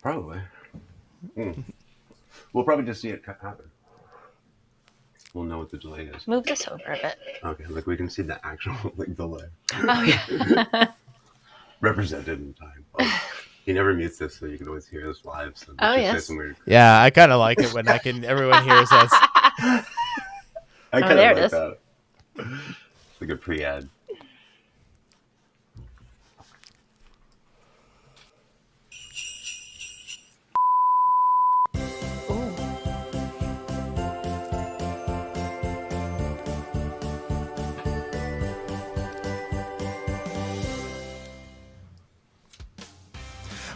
Probably. We'll probably just see it happen. We'll know what the delay is. Move this over a bit. Okay, like we can see the actual delay. Oh yeah. Represented in time. Oh, he never mutes this, so you can always hear us live. So Yes. Say some weird... Yeah, I kind of like it when everyone hears us. I kind of there it like is. that. It's like a pre-ad.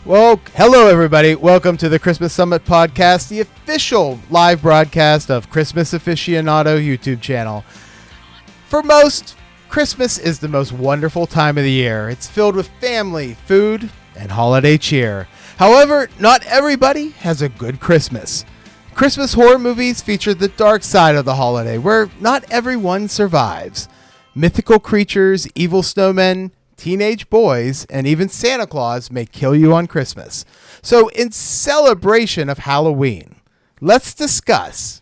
Well, hello everybody. Welcome to the Christmas Summit Podcast, the official live broadcast of Christmas Aficionado YouTube channel. For most, Christmas is the most wonderful time of the year. It's filled with family, food, and holiday cheer. However, not everybody has a good Christmas. Christmas horror movies feature the dark side of the holiday, where not everyone survives. Mythical creatures, evil snowmen, teenage boys, and even Santa Claus may kill you on Christmas. So in celebration of Halloween, let's discuss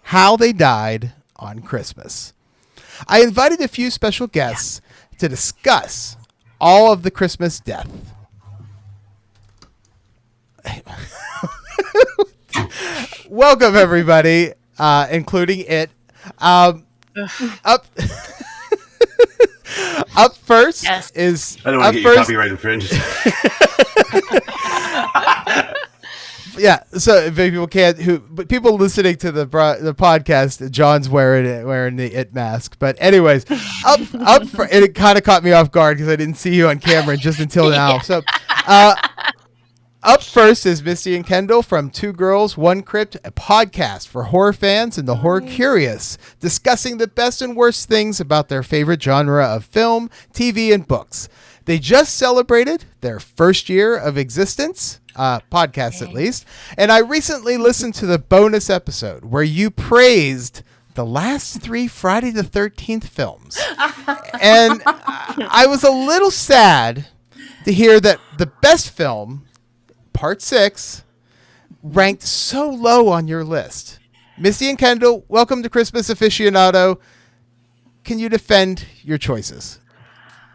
how they died on Christmas. I invited a few special guests to discuss all of the Christmas death. Welcome everybody, including it. Up first is... I don't want to get your copyright infringed. Yeah, so if people can't, but people listening to the podcast, John's wearing the It mask. But anyways, and it kind of caught me off guard because I didn't see you on camera just until now. Yeah. So, up first is Misty and Kendall from Two Girls One Crypt, a podcast for horror fans and the horror curious, discussing the best and worst things about their favorite genre of film, TV, and books. They just celebrated their first year of existence, podcast at least, and I recently listened to the bonus episode where you praised the last 3 Friday the 13th films. And I was a little sad to hear that the best film, Part 6, ranked so low on your list. Misty and Kendall, welcome to Christmas Aficionado. Can you defend your choices?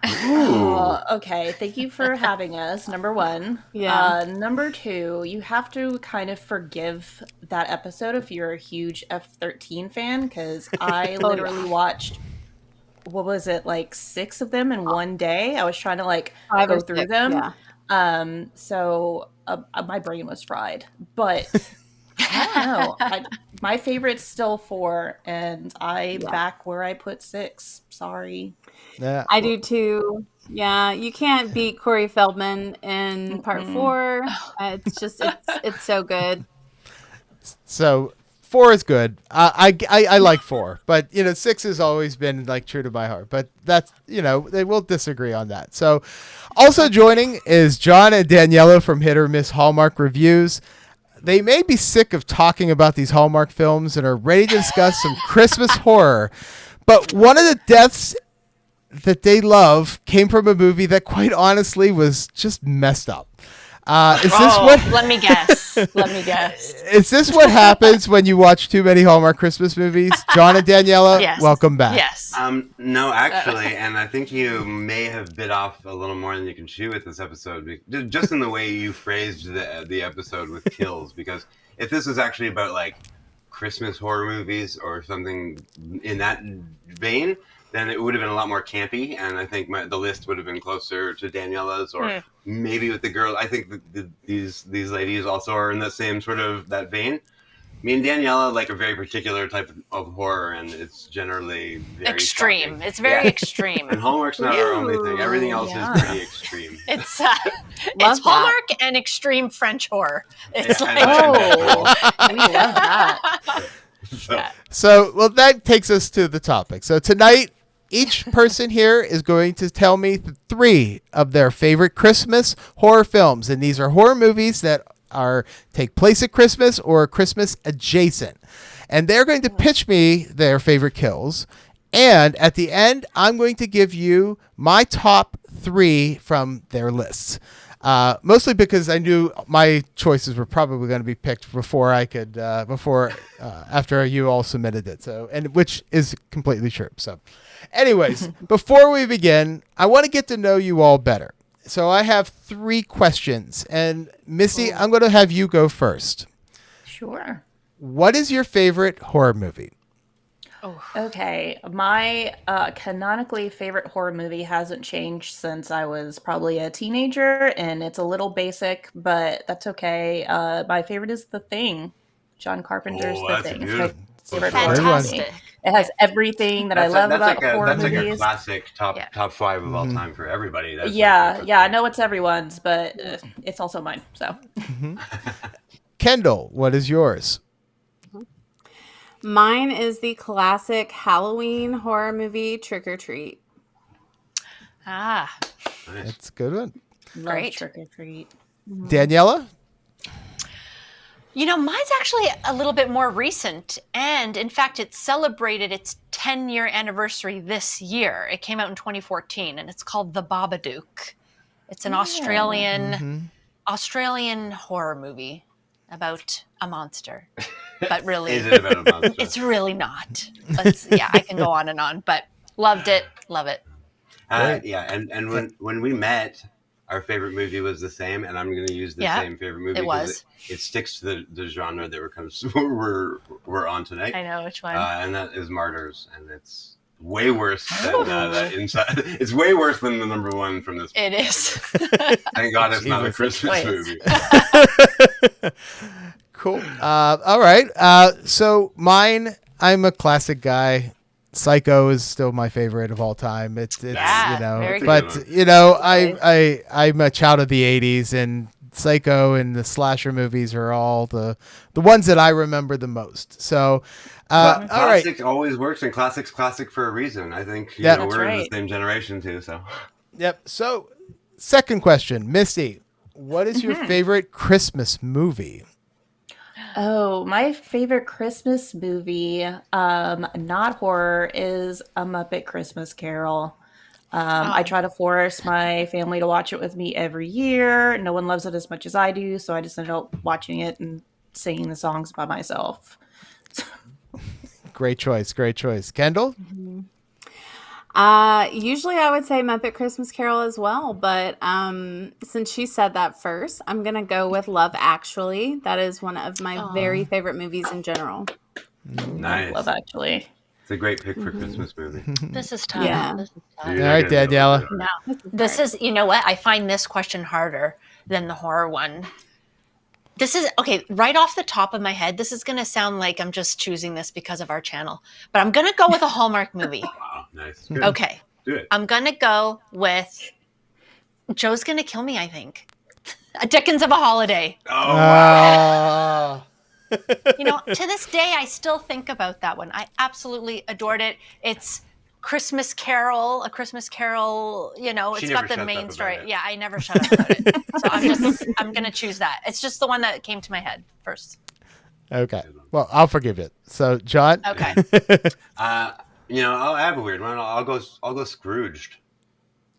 Okay, thank you for having us, number one. Yeah. Number two, you have to kind of forgive that episode if you're a huge F-13 fan, because I literally watched, what was it, like 6 of them in one day? I was trying to like 5 go or through 6, them. yeah. So my brain was fried, but I don't know. My favorite's still 4, and back where I put 6. Sorry. Yeah. I do too. Yeah, you can't beat Corey Feldman in part 4. It's just it's so good. So 4 is good. I like 4, but 6 has always been like true to my heart. But that's they will disagree on that. So also joining is John and Daniela from Hit or Miss Hallmark Reviews. They may be sick of talking about these Hallmark films and are ready to discuss some Christmas horror. But one of the deaths that they love came from a movie that quite honestly was just messed up. Is this what? Let me guess. Is this what happens when you watch too many Hallmark Christmas movies? John and Daniela, Yes. welcome back. Yes. No, actually, and I think you may have bit off a little more than you can chew with this episode, just in the way you phrased the episode with kills. Because if this was actually about like Christmas horror movies or something in that vein, then it would have been a lot more campy, and I think the list would have been closer to Daniela's, or maybe with the girl. I think these ladies also are in the same sort of that vein. Me and Daniela like a very particular type of horror, and it's generally very Extreme. shocking. It's very extreme. And Hallmark's not our only thing. Everything else is pretty extreme. It's that. Hallmark and extreme French horror. It's Yeah, we love that. So, well, that takes us to the topic. So tonight, each person here is going to tell me 3 of their favorite Christmas horror films, and these are horror movies that take place at Christmas or Christmas adjacent. And they're going to pitch me their favorite kills. And at the end, I'm going to give you my top 3 from their lists. Mostly because I knew my choices were probably going to be picked before I could, after you all submitted it. So, and which is completely true. So, anyways, before we begin, I want to get to know you all better. So I have 3 questions, and Misty, I'm going to have you go first. Sure. What is your favorite horror movie? Okay, my canonically favorite horror movie hasn't changed since I was probably a teenager, and it's a little basic, but that's okay. My favorite is The Thing. John Carpenter's Oh, The that's Thing. It's my beautiful. favorite Very horror well. movie. Fantastic. It has everything that I love about horror that's like a movies. classic top Yeah. top 5 of all time for everybody. That's Yeah, I know it's everyone's, but it's also mine. So Kendall, what is yours? Mine is the classic Halloween horror movie Trick or Treat. Ah, Nice. That's a good one. love Great. Trick or Treat. Daniela? you know, mine's actually a little bit more recent, and in fact, it celebrated its 10-year anniversary this year. It came out in 2014, and it's called The Babadook. It's an Australian horror movie about a monster, but really, Is it about a monster? it's really not. I can go on and on, but loved it, love it. Yeah, and when we met, our favorite movie was the same, and I'm going to use the Yeah, same favorite movie it because was. it sticks to the genre that we're on tonight, I know which one. and that is Martyrs, and it's way worse than that Inside. It's way worse than the number 1 from this. It is. Thank God it's not a Jesus. Christmas Wait. movie. Cool. All right. So mine, I'm a classic guy. Psycho is still my favorite of all time. It's Yeah, you know, very good. but you know, I'm a child of the '80s, and Psycho and the slasher movies are all the ones that I remember the most. So, all right. Classic always works, and classic's classic for a reason. I think Yeah. we're That's in right. the same generation too. So Yep. So, second question, Misty, what is your favorite Christmas movie? Oh, my favorite Christmas movie, not horror, is A Muppet Christmas Carol. I try to force my family to watch it with me every year. No one loves it as much as I do, so I just end up watching it and singing the songs by myself. Great choice. Great choice. Kendall? Usually I would say Muppet Christmas Carol as well, but since she said that first, I'm gonna go with Love Actually. That is one of my very favorite movies in general. nice. Love Actually. It's a great pick for Christmas movie. This is tough. Yeah. This is tough. You're All not right, gonna be able to Daniela. do it. No, this is, you know what? I find this question harder than the horror one. This is, okay, right off the top of my head, this is going to sound like I'm just choosing this because of our channel, but I'm going to go with a Hallmark movie. Wow, nice. Good. Okay. Do it. I'm going to go with Joe's Going to Kill Me, I think. A Dickens of a Holiday. Oh, wow. Ah. You know, to this day, I still think about that one. I absolutely adored it. It's Christmas Carol, a Christmas Carol, you know, She it's never got the shuts main up about story. it. Yeah, I never shut up about it. So I'm going to choose that. It's just the one that came to my head first. Okay. Well, I'll forgive it. So, John? Okay. I have a weird one. I'll go Scrooged.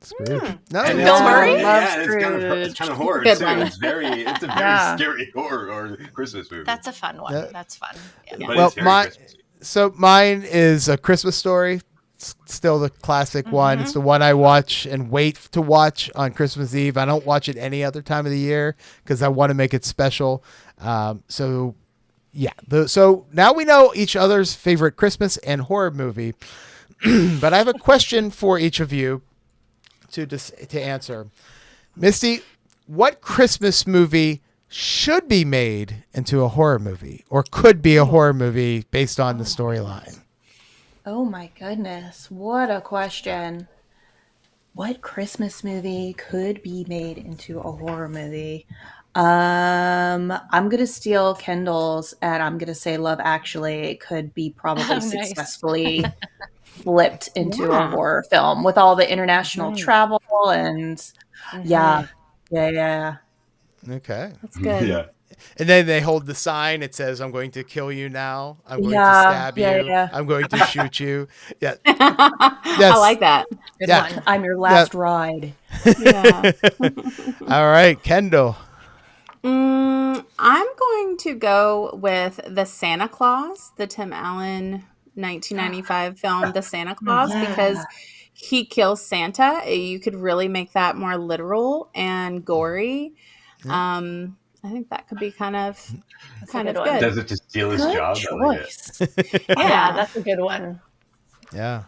Scrooge. No, And Bill Murray? Yeah, it's Scrooge. kind of horror Good too. one. It's a very Yeah. scary horror or Christmas movie. That's a fun one. Yeah. That's fun. Yeah. But Well, it's very Christmassy. So mine is A Christmas Story. It's still the classic one. It's the one I watch and wait to watch on Christmas Eve. I don't watch it any other time of the year because I want to make it special. So now we know each other's favorite Christmas and horror movie. But I have a question for each of you to answer. Misty, what Christmas movie should be made into a horror movie or could be a horror movie based on the storyline? Oh my goodness, what a question. What Christmas movie could be made into a horror movie? I'm gonna steal Kendall's and I'm gonna say Love Actually. It could be probably Oh, nice. successfully flipped into a Yeah. horror film with all the international travel and yeah. Okay. That's good. Yeah. And then they hold the sign. It says, "I'm going to kill you now. I'm going to Yeah, stab yeah, you. yeah. I'm going to shoot you." Yeah. I like that. Good Yeah. one. I'm your last ride. Yeah. All right, Kendall. I'm going to go with the Santa Claus, the Tim Allen 1995 film, The Santa Claus, Yeah. because he kills Santa. You could really make that more literal and gory. I think that could be kind of good one. good. Does it to steal his Good job? I like it. choice. Yeah, that's a good one. Yeah.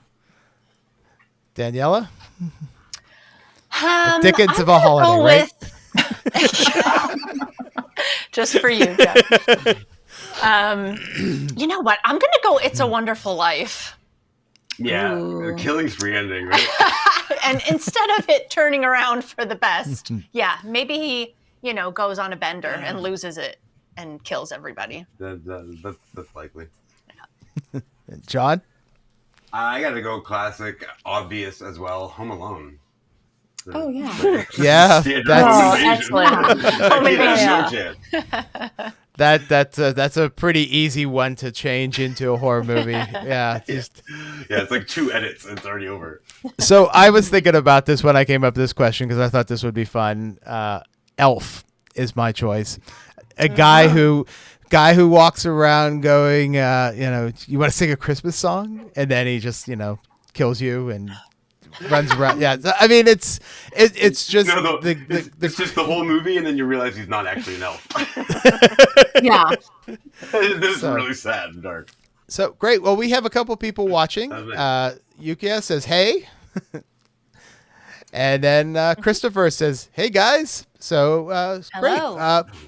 Daniela? I'm Dickens of a gonna holiday, go right? Just for you, Jeff. You know what? I'm gonna go It's a Wonderful Life. Yeah, Ooh. the killing spree ending, right? And instead of it turning around for the best, maybe he, goes on a bender and loses it and kills everybody. That's likely. John? I gotta go classic, obvious as well. Home Alone. Oh, yeah. Yeah. Excellent. No chance. That's a pretty easy one to change into a horror movie. Yeah. Just Yeah, it's like 2 edits and it's already over. So I was thinking about this when I came up with this question because I thought this would be fun. Elf is my choice. A guy who walks around going, you want to sing a Christmas song, and then he just kills you and runs around. Yeah, I mean it's just it's just the whole movie, and then you realize he's not actually an elf. Yeah. This is really sad and dark. So great. Well, we have a couple people watching. Yukia says, "Hey," and then Christopher says, "Hey guys." So great.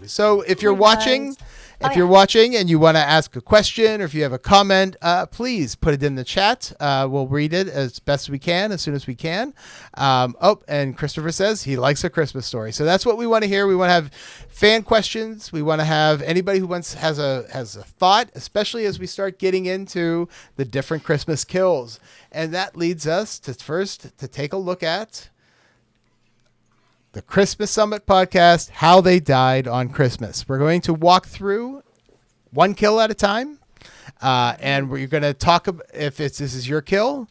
So if you're watching. If you're watching and you want to ask a question or if you have a comment, please put it in the chat. We'll read it as best we can, as soon as we can. And Christopher says he likes A Christmas Story. So that's what we want to hear. We want to have fan questions. We want to have anybody who has a thought, especially as we start getting into the different Christmas kills. And that leads us to first to take a look at the Christmas Summit podcast, how they died on Christmas. We're going to walk through one kill at a time, and we're going to talk about if this is your kill.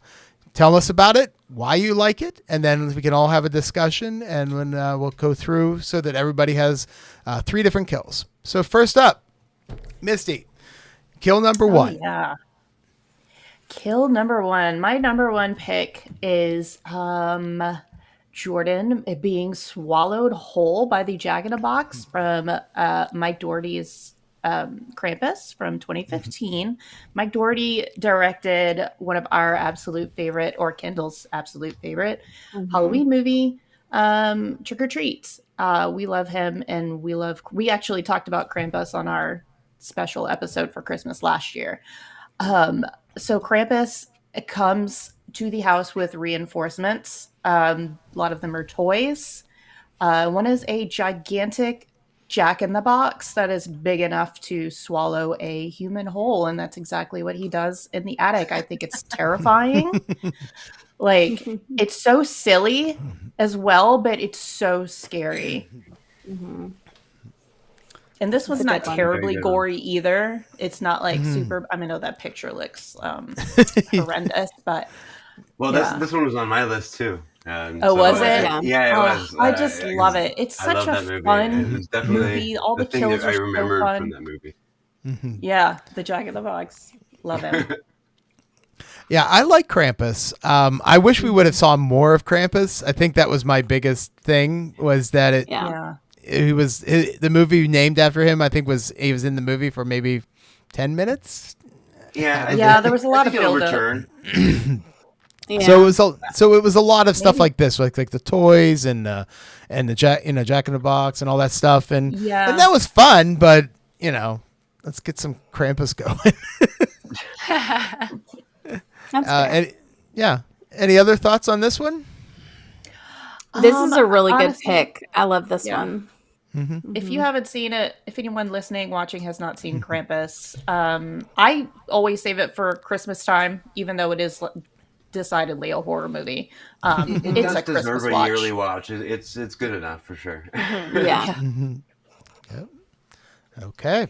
Tell us about it, why you like it, and then we can all have a discussion, and when we'll go through so that everybody has 3 different kills. So first up, Misty, kill number 1. Yeah. Kill number 1. My number 1 pick is Jordan being swallowed whole by the Jack-in-a-Box from Mike Doherty's Krampus from 2015. Mike Doherty directed one of our absolute favorite, or Kendall's absolute favorite, Halloween movie, Trick or Treat. We love him, and we actually talked about Krampus on our special episode for Christmas last year. So Krampus comes to the house with reinforcements. A lot of them are toys. One is a gigantic Jack-in-the-Box that is big enough to swallow a human whole, and that's exactly what he does in the attic. I think it's terrifying. Like, it's so silly as well, but it's so scary. And this one's not terribly gory either. It's not like super. I mean, I know that picture looks horrendous, but this one was on my list too. Was it? Yeah, it was. I just love it. It's such a fun movie. All the kills are so fun. From that movie. Yeah, the Jack-in-the-Box. Love it. Yeah, I like Krampus. I wish we would have saw more of Krampus. I think that was my biggest thing, was that the movie named after him. I think he was in the movie for maybe 10 minutes. Yeah, there was a lot of build-up. Yeah. So it was a lot of stuff like this, like the toys and the Jack-in-the-Box and all that stuff, and that was fun. But let's get some Krampus going. Any other thoughts on this one? This is a really good pick. I love this one. If you haven't seen it, if anyone listening, watching has not seen Krampus, I always save it for Christmas time, even though it is decidedly a horror movie. It it's does a Christmas deserve a watch. yearly watch. It's good enough for sure. Yeah. Yep. Okay.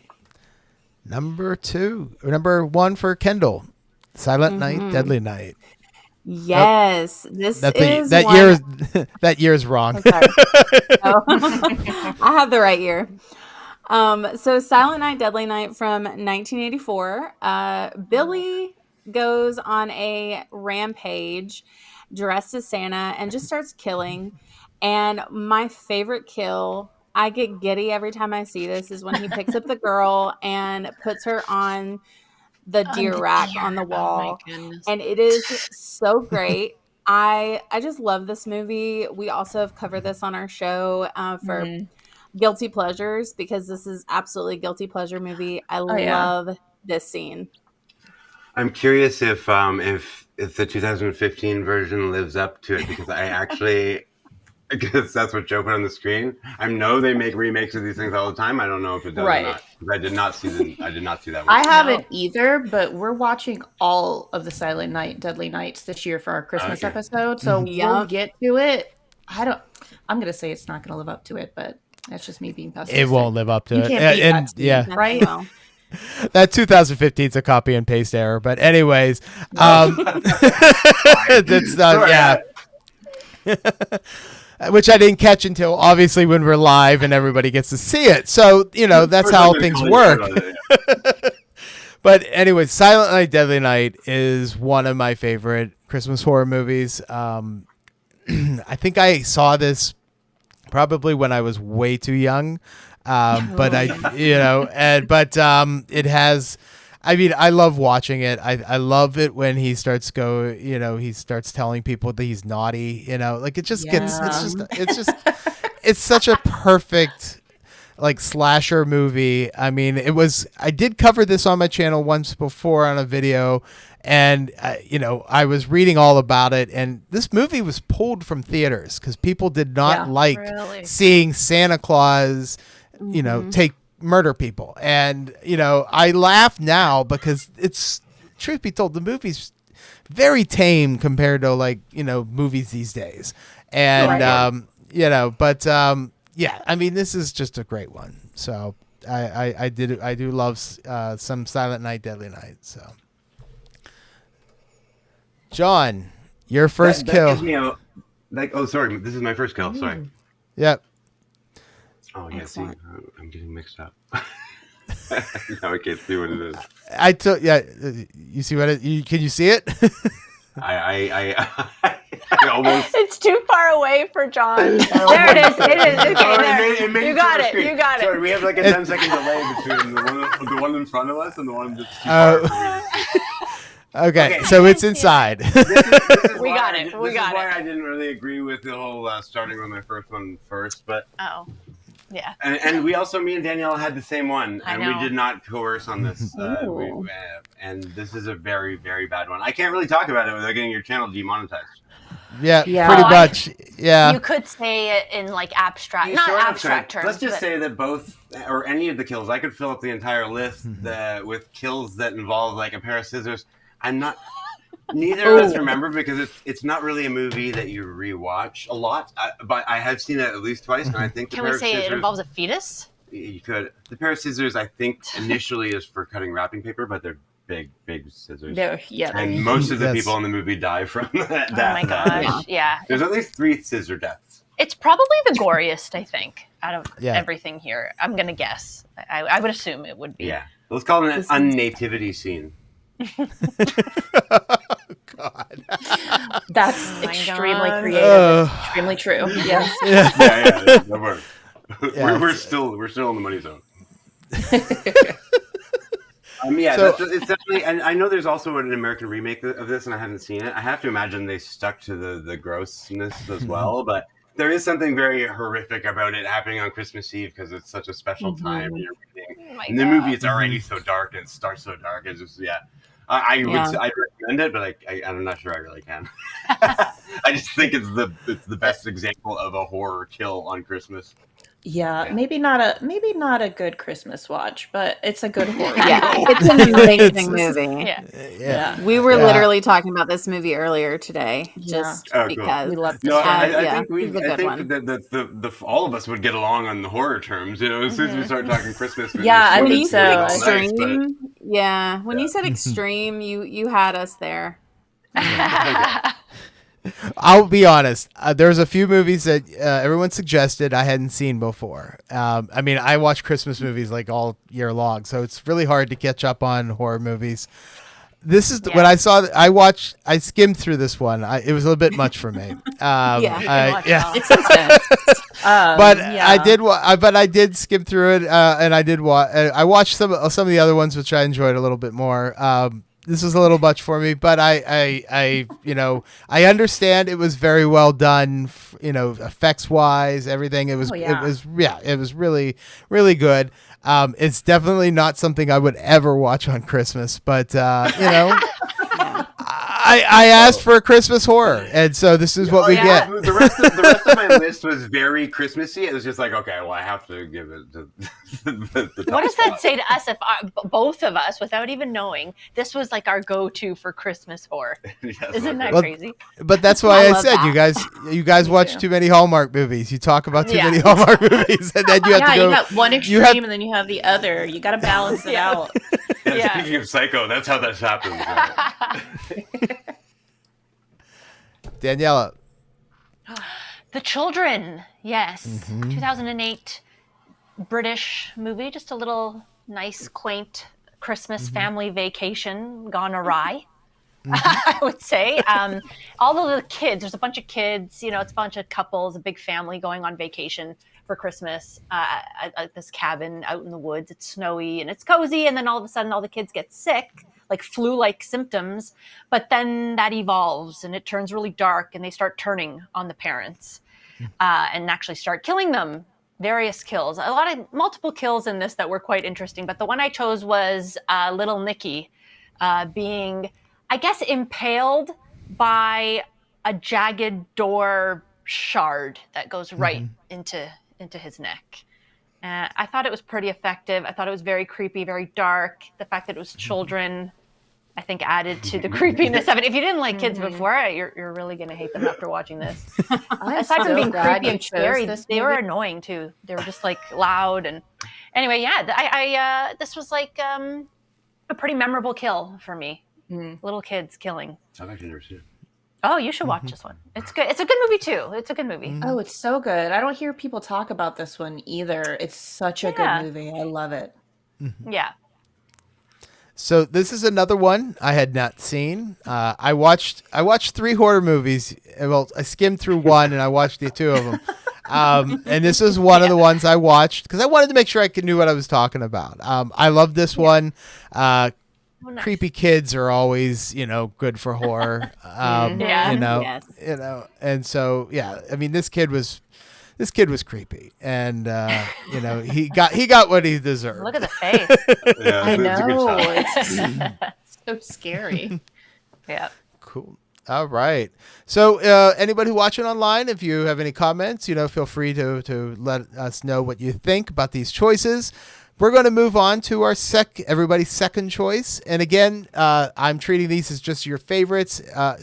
Number 1 for Kendall. Silent Night, Deadly Night. Yes, this is that one. year. That year's wrong. Oh, sorry. Oh. I have the right year. So Silent Night, Deadly Night from 1984. Billy goes on a rampage dressed as Santa and just starts killing. And my favorite kill, I get giddy every time I see this, is when he picks up the girl and puts her on the deer rack on the wall. Oh my goodness. And it is so great. I just love this movie. We also have covered this on our show for guilty pleasures, because this is absolutely a guilty pleasure movie. I love this scene. I'm curious if the 2015 version lives up to it, because because that's what Joe put on the screen. I know they make remakes of these things all the time. I don't know if it does or not. I did not see that one. I haven't either, but we're watching all of the Silent Night, Deadly Nights this year for our Christmas episode, so we'll get to it. I'm gonna say it's not gonna live up to it, but that's just me being pessimistic. It won't live up to it. Can't beat that, right? That 2015 is a copy and paste error, but anyways, which I didn't catch until obviously when we're live and everybody gets to see it. So, that's how things work. But anyways, Silent Night, Deadly Night is one of my favorite Christmas horror movies. I think I saw this probably when I was way too young. But it has, I love watching it. I love it when he starts he starts telling people that he's naughty, like it just gets, it's such a perfect like slasher movie. I did cover this on my channel once before on a video, and I was reading all about it, and this movie was pulled from theaters because people did not seeing Santa Claus take murder people. And, I laugh now because it's, truth be told, the movie's very tame compared to movies these days. And, this is just a great one. So I do love some Silent Night, Deadly Night. So John, your first kill. Gives me sorry. This is my first kill. Sorry. Yep. Oh, yeah, see, I'm getting mixed up. Now I can't see what it is. You see what can you see it? I almost... It's too far away for John. There it is. It is. Okay, there. You got it. You got it. Sorry, we have like a 10-second delay between the one in front of us and the one that's too far. Okay, so it's inside. We got it. This is why I didn't really agree with the whole starting with my first one first, but... Oh. Yeah. And we also, me and Daniela had the same one, and we did not coerce on this. And this is a very, very bad one. I can't really talk about it without getting your channel demonetized. Yeah, pretty much. Yeah. You could say it in abstract, not abstract terms. Let's just say that both, or any of the kills, I could fill up the entire list with kills that involve a pair of scissors. Neither of us remember because it's not really a movie that you rewatch a lot. But I have seen it at least twice, and I think Can we say it involves a fetus? You could. The pair of scissors, I think, initially is for cutting wrapping paper, but they're big scissors. And most of the people in the movie die from that. Oh my gosh! Yeah. There's at least 3 scissor deaths. It's probably the goriest, I think, out of everything here. I'm gonna guess. I would assume it would be. Yeah. Let's call it an unnativity scene. God. That's extremely creative. Extremely true. Yes. Yeah. We're still in the money zone. It's definitely, and I know there's also an American remake of this, and I haven't seen it. I have to imagine they stuck to the grossness as well, but there is something very horrific about it happening on Christmas Eve because it's such a special time. You're reading. In the movie, it's already so dark, and it starts so dark. It's just I'd recommend it, but I'm not sure I really can. I just think it's the best example of a horror kill on Christmas. Yeah, maybe not a good Christmas watch, but it's a good horror. Yeah, No. it's an amazing It's- movie. Yeah. Yeah. We were Yeah. literally talking about this movie earlier today, Yeah. just Oh, cool. because. We love No, this I yeah, think it's a good one. that all of us would get along on the horror terms. You know, as soon as we start talking Christmas, Yeah, I When think you so. said all nice, but- extreme, when Yeah. you said extreme, you had us there. I'll be honest. There's a few movies that everyone suggested I hadn't seen before. I mean, I watch Christmas movies like all year long, so it's really hard to catch up on horror movies. This is when I saw. I skimmed through this one. It was a little bit much for me. It's intense. But yeah. I did. But I did skim through it, and I did. I watched some of the other ones, which I enjoyed a little bit more. This was a little much for me, but I understand it was very well done. Effects wise, everything. It was really, really good. It's definitely not something I would ever watch on Christmas, but I asked for a Christmas horror, and so this is what we get. The rest of my list was very Christmassy. It was just like, okay, well, I have to give it to the top What does that spot. say to us if both of us, without even knowing, this was like our go-to for Christmas horror? Yes, Isn't that Well, crazy? But that's why I I love said that. you guys watch too. too many Hallmark movies. You talk about too Yeah. many Hallmark movies, and then you have to go. You got one extreme have- and then you have the other. You got to balance it Yeah. out. Yeah. Speaking of Psycho, that's how that happens. Right? Daniela. The Children, yes. Mm-hmm. 2008 British movie, just a little nice, quaint Christmas Mm-hmm. family vacation gone awry, I would say. All of the kids, there's a bunch of kids, it's a bunch of couples, a big family going on vacation for Christmas at this cabin out in the woods. It's snowy and it's cozy, and then all of a sudden all the kids get sick, like flu-like symptoms, but then that evolves and it turns really dark and they start turning on the parents and actually start killing them. Various kills, multiple kills in this that were quite interesting, but the one I chose was little Nicky being, I guess, impaled by a jagged door shard that goes right into his neck. I thought it was pretty effective. I thought it was very creepy, very dark. The fact that it was children, I think, added to the creepiness of it. If you didn't like kids before, you're really going to hate them after watching this. Aside from being creepy and scary, they were annoying too. They were just like loud. And anyway, yeah, this was like a pretty memorable kill for me. Little kids killing. I've actually never seen it. Oh, you should watch this one. It's good. It's a good movie too. It's a good movie. Oh, it's so good. I don't hear people talk about this one either. It's such a good movie. I love it. Yeah. So this is another one I had not seen. I watched 3 horror movies. Well, I skimmed through one and I watched the 2 of them. And this is one of the ones I watched because I wanted to make sure I knew what I was talking about. I love this one. Nice. Creepy kids are always, good for horror. Yeah. Yes. And so I mean, this kid was creepy, and he got what he deserved. Look at the face. Yeah, I it's a good know. shot. It's so scary. Yeah. Cool. All right. So, anybody watching online, if you have any comments, feel free to let us know what you think about these choices. We're going to move on to our everybody's second choice. And again, I'm treating these as just your favorites, but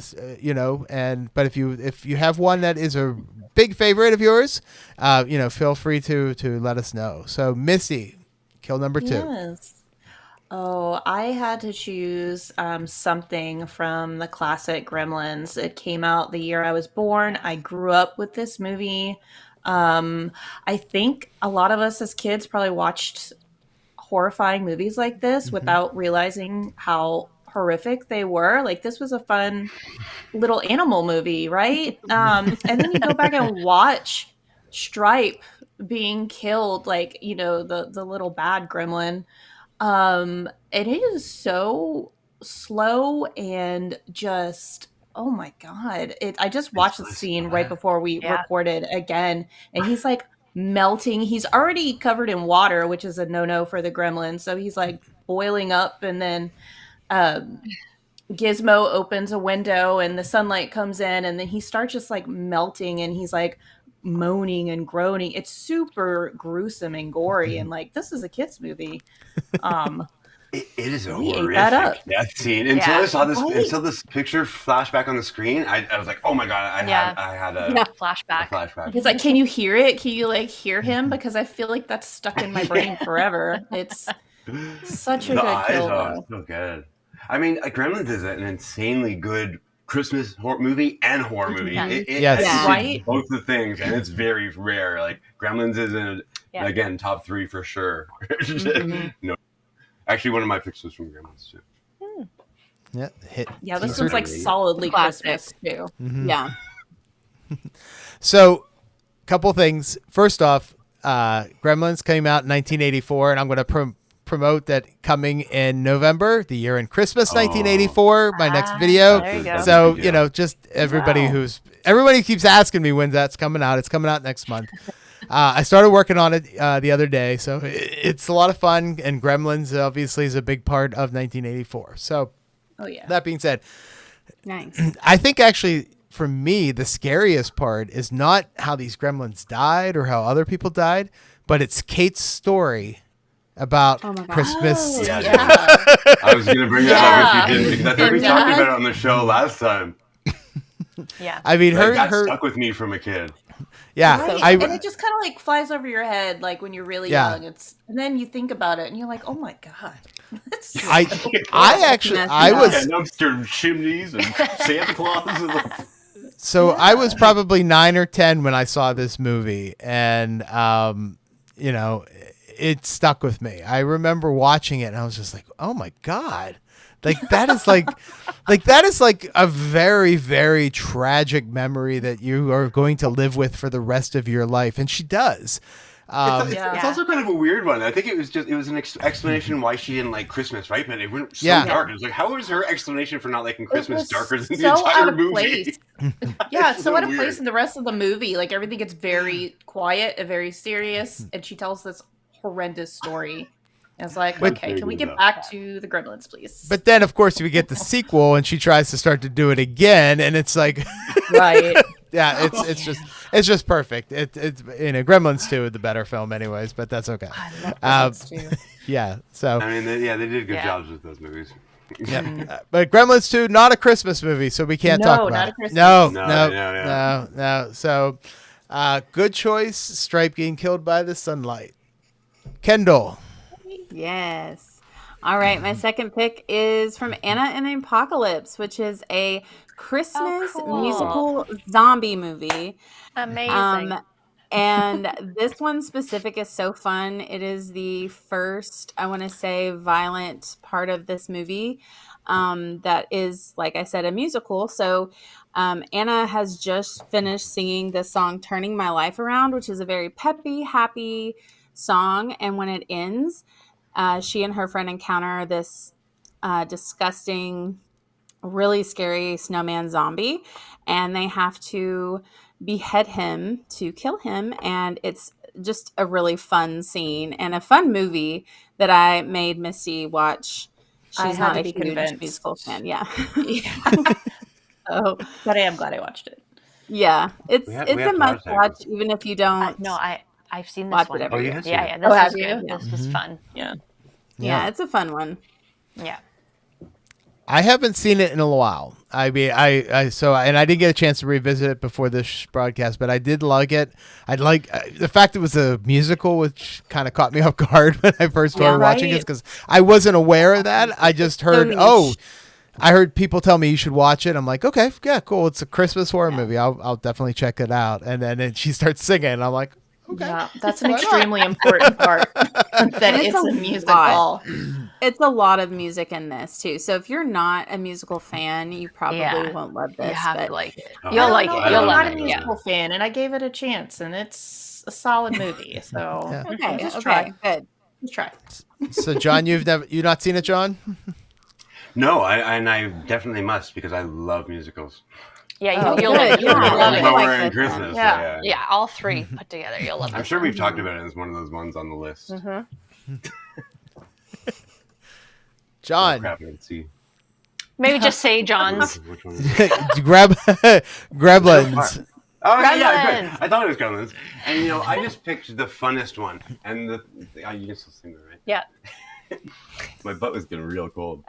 if you have one that is a big favorite of yours, feel free to let us know. So, Misty, kill number 2. Yes. Oh, I had to choose something from the classic Gremlins. It came out the year I was born. I grew up with this movie. I think a lot of us as kids probably watched horrifying movies like this without realizing how horrific they were. Like, this was a fun little animal movie, right? And then you go back and watch Stripe being killed, like, the little bad gremlin. And it is so slow and just, oh my God. I just watched the scene right before we recorded again, and he's like melting. He's already covered in water, which is a no-no for the gremlin. So he's like boiling up, and then Gizmo opens a window and the sunlight comes in, and then he starts just like melting, and he's like moaning and groaning. It's super gruesome and gory, and like this is a kids movie. It is a We ate that up. horrific death scene. Until I saw this, until this picture flashed back on the screen, I was like, "Oh my god!" I had a flashback. It's like, can you hear it? Can you like hear him? Because I feel like that's stuck in my brain forever. It's such a good kill. Oh, so good. I mean, Gremlins is an insanely good Christmas horror movie and horror movie. Yes. Right? Both the things, and it's very rare. Like Gremlins is again top 3 for sure. No. Actually, one of my picks was from Gremlins too. Yeah, Yeah, this one's like solidly Christmas too. Yeah. So, couple things. First off, Gremlins came out in 1984, and I'm going to promote that coming in November, the year in Christmas 1984, my next video. There you go. So, just everybody everybody keeps asking me when that's coming out. It's coming out next month. I started working on it the other day, so it's a lot of fun, and Gremlins obviously is a big part of 1984. So, that being said, Nice. I think actually for me, the scariest part is not how these gremlins died or how other people died, but it's Kate's story about Christmas. Oh, I was going to bring that up if you didn't, because I think we talked about it on the show last time. Yeah. I mean, that stuck with me from a kid. Yeah. Right. And it just kind of like flies over your head, like when you're really young. And then you think about it and you're like, oh my God. I was dumpster chimneys and Santa Claus. So I was probably 9 or 10 when I saw this movie, and it stuck with me. I remember watching it and I was just like, oh my God. Like that is like a very, very tragic memory that you are going to live with for the rest of your life. And she does. It's also kind of a weird one. I think it was an explanation why she didn't like Christmas, right? But it went so dark. It was like, how was her explanation for not liking Christmas darker than the entire movie? Yeah, it's so out of place in the rest of the movie. Like everything gets very quiet and very serious, and she tells this horrendous story. And it's like, okay, can we get back to the Gremlins, please? But then, of course, we get the sequel, and she tries to start to do it again, and it's like, right. Yeah, it's just perfect. It's Gremlins 2 is the better film, anyways, but that's okay. I love Gremlins 2. Yeah, so I mean, they did good jobs with those movies. Yeah, but Gremlins 2, not a Christmas movie, so we can't talk about it. No. So, good choice. Stripe getting killed by the sunlight. Kendall. Yes. All right. My second pick is from Anna and the Apocalypse, which is a Christmas musical zombie movie. Amazing. And this one specific is so fun. It is the first, I want to say, violent part of this movie that is, like I said, a musical. So Anna has just finished singing the song Turning My Life Around, which is a very peppy, happy song. And when it ends, she and her friend encounter this disgusting, really scary snowman zombie, and they have to behead him to kill him. And it's just a really fun scene and a fun movie that I made Misty watch. She's not a huge musical fan. Yeah. Oh, but I am glad I watched it. Yeah, it's a must watch, even if you don't. I've seen this one. Oh, yes, yeah. This was fun. Yeah, it's a fun one. Yeah. I haven't seen it in a while. I mean, I didn't get a chance to revisit it before this broadcast, but I did like it. I like the fact it was a musical, which kind of caught me off guard when I first started watching it, because I wasn't aware of that. I just heard, I heard people tell me you should watch it. I'm like, okay, yeah, cool. It's a Christmas horror movie. I'll definitely check it out. And then she starts singing, and I'm like, okay. Yeah, that's an extremely important part. That it's a musical. It's a lot of music in this too. So if you're not a musical fan, you probably won't love this. You have to like it. You'll like it. I'm not a musical fan, and I gave it a chance, and it's a solid movie. So try. Good. Let's try. So John, you've not seen it, John? No, I definitely must, because I love musicals. Yeah, you'll like it. You'll love it. Christmas. Yeah, all three put together. You'll love it. I'm sure we've talked about it as one of those ones on the list. John. Oh, crap, let's see. Maybe just say John's. Which one is it? Gremlins. Oh yeah, Gremlins. good. I thought it was Gremlins, and I just picked the funnest one, and you can still sing that, right? Yeah. My butt was getting real cold.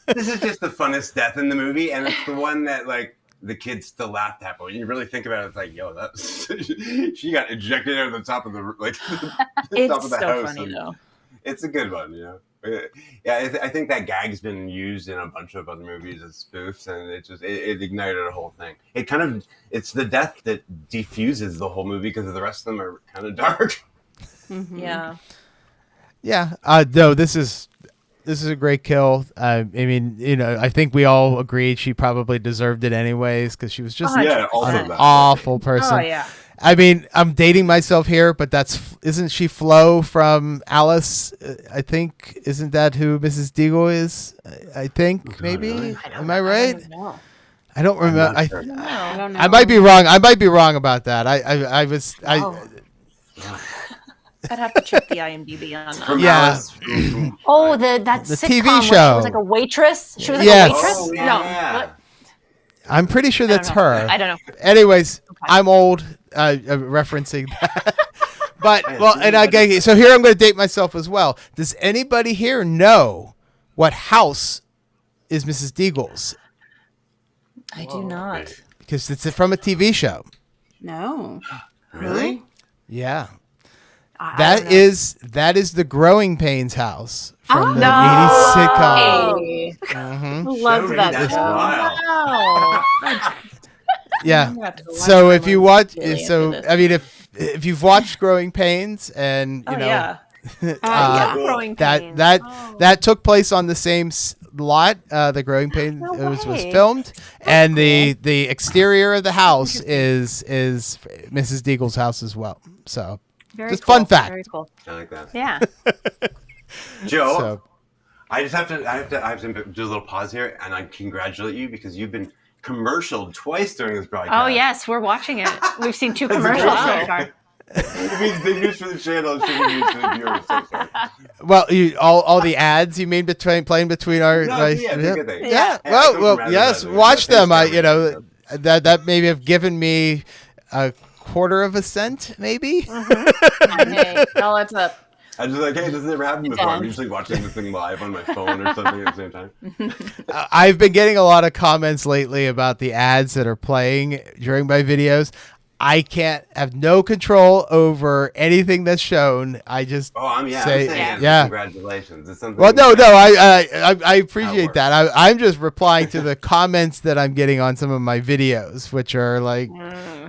This is just the funnest death in the movie, and it's the one that like the kids still laughed at. But when you really think about it, it's like, yo, that's she got ejected out of the top of the It's top of the so house. funny though. It's a good one, Yeah, I think that gag's been used in a bunch of other movies as spoofs, and it ignited a whole thing. It's the death that diffuses the whole movie because the rest of them are kind of dark. Mhm. Yeah. Yeah. No, this is a great kill. I mean, I think we all agreed she probably deserved it anyways because she was just Also an that. awful person. Oh yeah. I mean, I'm dating myself here, but isn't she Flo from Alice? I think, isn't that who Mrs. Deagle is? I think, maybe. Really? Am I right? I don't I'm remember. not sure. I don't know. I might be wrong. I might be wrong about that. I was. I'd have to check the IMDb on that. From Yeah. Alice, from- Oh, that The sitcom TV where she show. was like a waitress. She was like Yes. a waitress. Oh, No, yeah. what? I'm pretty sure I don't that's know. her. I don't know. Anyways, I'm old. Referencing that. But Yeah, so here I'm going to date myself as well. Does anybody here know what house is Mrs. Deagle's? I do not. Because it's from a TV show. No. Really? Yeah. I That don't know. is the Growing Pains house from the no. 80s sitcom. Hey. Mhm. Loved Jody, that that's show. wild. Wow. Yeah. I'm gonna have to go watch So if Gremlins you watch, immediately so after this. I mean, if you've watched Growing Pains and Oh yeah. Yeah. Growing that Pains. that Oh. that took place on the same lot. The Growing Pains No was way. filmed, and the exterior of the house is Mrs. Deagle's house as well. So Very just cool. fun fact. Very cool. I like that. Yeah. Joe, So I have to do a little pause here, and I congratulate you because you've been commercialed twice during this broadcast. Oh yes, we're watching it. We've seen 2 That's commercials so amazing. far. It means big news for the channel. It's big news for the viewers. So sorry. well, all the ads you mean playing between our No, right? yeah, it's a good thing. Yeah. Hey, I come Well, from yes. advertising. Watch Thanks, them. Cameron. That maybe have given me a quarter of a cent, maybe. Hey, all that's up. I was just like, hey, this has never happened before. I'm usually watching this thing live on my phone or something at the same time. I've been getting a lot of comments lately about the ads that are playing during my videos. I have no control over anything that's shown. I just I'm say, saying yeah. Congratulations. It's something. Well, no, I appreciate works. that. I'm just replying to the comments that I'm getting on some of my videos, which are like,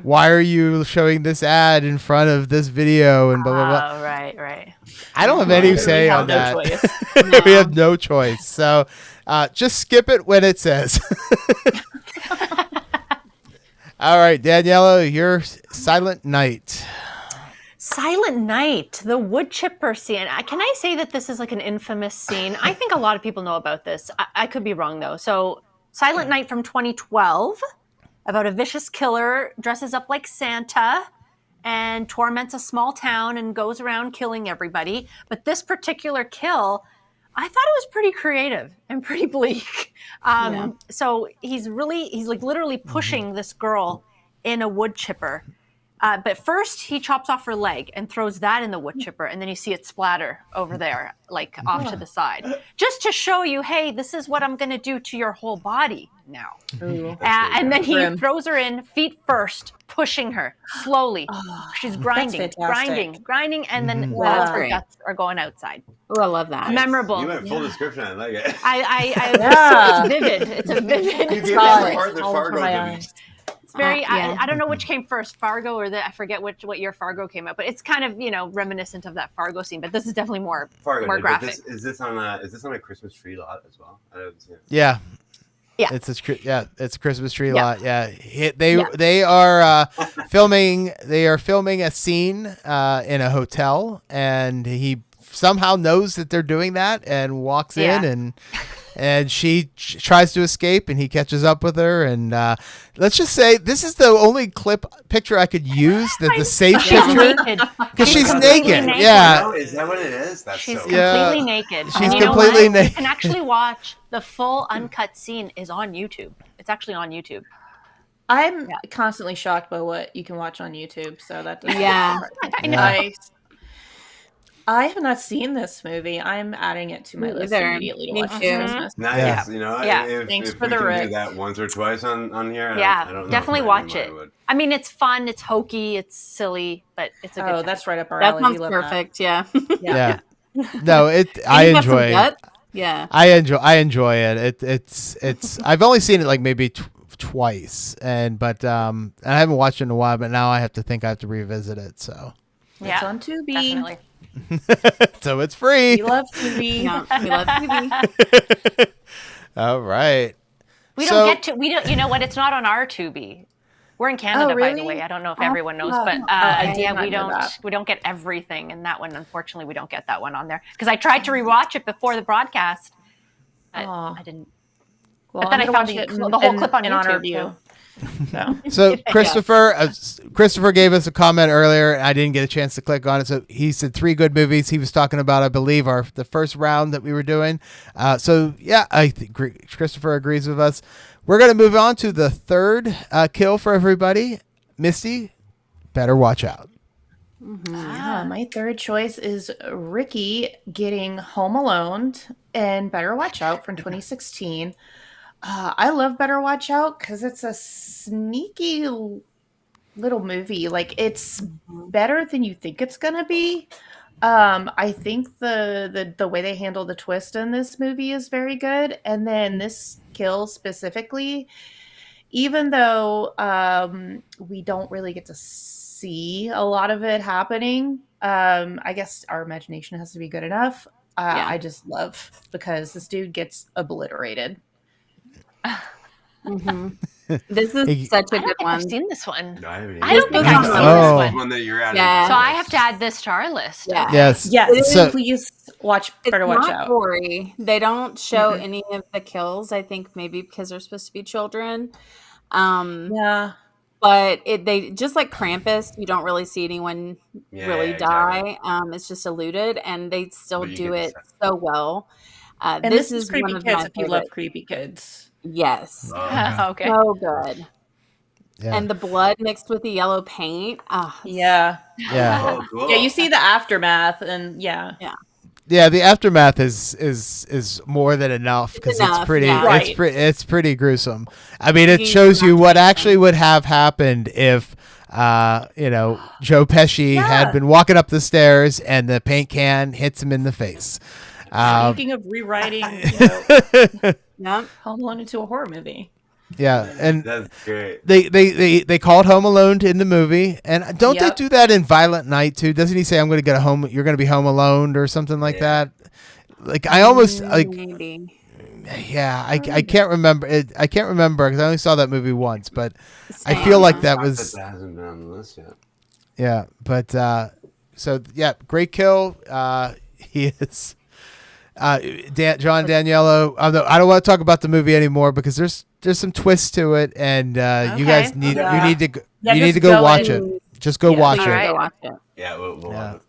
"Why are you showing this ad in front of this video?" and blah blah blah. Oh, right. I don't have any We say have on no that. choice. We have no choice. So just skip it when it says. All right, Daniela, your Silent Night. Silent Night, the wood chipper scene. Can I say that this is like an infamous scene? I think a lot of people know about this. I could be wrong though. So, Silent Night from 2012, about a vicious killer dresses up like Santa and torments a small town and goes around killing everybody. But this particular kill, I thought it was pretty creative and pretty bleak. So he's like literally pushing this girl in a wood chipper. But first he chops off her leg and throws that in the wood chipper, and then you see it splatter over there, like off to the side, just to show you, hey, this is what I'm going to do to your whole body now. Ooh. And then he Grim. throws her in feet first, pushing her slowly. She's grinding, fantastic. grinding, and then Wow. all of her guts are going outside. Oh, I love that. Memorable. You went full description. I like it. It's vivid. It's a vivid. You It's gave Saw me it the part that all Fargo over my didn't. eyes. very. Yeah. I don't know which came first, Fargo or I forget what year Fargo came out, but it's kind of reminiscent of that Fargo scene. But this is definitely more Fargo more did, but graphic. Is this on a Christmas tree lot as well? I haven't seen it. Yeah. Yeah. It's a Christmas tree Yeah. lot. Yeah. Yeah. They are filming a scene in a hotel, and he somehow knows that they're doing that and walks Yeah. in and she tries to escape, and he catches up with her, and let's just say this is the only picture I could use that's a safe She's picture naked. because she's completely naked. Yeah. Oh, is that what it is? That's She's so Yeah. completely naked. She's And you know completely what? naked. You can actually watch the full uncut scene is on YouTube. It's actually on YouTube. I'm constantly shocked by what you can watch on YouTube. So that doesn't I know. I have not seen this movie. I'm adding it to my list either. immediately to Me watch too. this Christmas. Nice. Yeah. Thanks If for we the can rip. do that once or twice on here, Yeah, I don't know definitely if watch mine it. would. I mean, it's fun, it's hokey, it's silly, but it's a good time. That's right up our That alley. sounds We love perfect. Yeah. Yeah. No, I And you got some enjoy. gut? Yeah. I enjoy it. It's. I've only seen it like maybe twice, but I haven't watched it in a while. But now I have to think I have to revisit it. So. It's on Tubi. Definitely. So it's free. We love Tubi. Yeah, we love TV. All right. We don't get to. We don't. You know what? It's not on our Tubi. We're in Canada, by the really? way. I don't know if everyone knows, but I did yeah, not we know don't. that. We don't get everything in that one. Unfortunately, we don't get that one on there because I tried to rewatch it before the broadcast, but I didn't. Well, But then I'm I gonna found watch the whole clip on in honor YouTube, of you. So Christopher gave us a comment earlier. And I didn't get a chance to click on it. So he said 3 good movies. He was talking about, I believe, the first round that we were doing. So yeah, I think Christopher agrees with us. We're going to move on to the third kill for everybody. Misty, better watch out. Yeah, my third choice is Ricky getting Home Alone and Better Watch Out from 2016. I love Better Watch Out because it's a sneaky little movie. Like, it's better than you think it's gonna be. I think the way they handle the twist in this movie is very good. And then this kill specifically, even though we don't really get to see a lot of it happening, I guess our imagination has to be good enough. I just love because this dude gets obliterated. This is such a I good don't think one. I've seen this one. No, I haven't I don't either. think I've I've seen seen this this Oh. one. One that you're adding. Yeah. So I have to add this to our list. Yeah. Yes. Yes, So please watch It's Better Watch not Out. gory. They don't show any of the kills. I think maybe because they're supposed to be children. Yeah. But they just like Krampus, you don't really see anyone really die. Exactly. It's just alluded, and they still But you do get it the so well. And this is one Creepy of Kids my if you favorite. love Creepy Kids. Yes, Okay. so good. yeah. And the blood mixed with the yellow paint. Yeah. Yeah. Oh, cool. Yeah, you see the aftermath and yeah. Yeah, the aftermath is more than enough because it's enough, pretty yeah. Right. it's pretty gruesome. I mean, it You shows you can what imagine. actually would have happened if Joe Pesci had Yeah. been walking up the stairs and the paint can hits him in the face. Speaking of rewriting, Yep. Home Alone into a horror movie. Yeah, and That's great. they called Home Alone in the movie, and don't Yep. they do that in Violent Night too? Doesn't he say, "I'm going to get a home"? You're going to be home alone or something like that. Like I almost like. Maybe. Yeah, I can't remember it. I can't remember because I only saw that movie once, but I Same. feel like that Fact was that hasn't been on the list yet. yeah. But so yeah, great kill. He is John and Daniela. Although I don't want to talk about the movie anymore because there's some twists to it, and you guys need Yeah. you need to go, Yeah, you need just to go go watch in. it. Just go watch Please it. Alright. go watch it. Yeah, we'll Yeah. love it.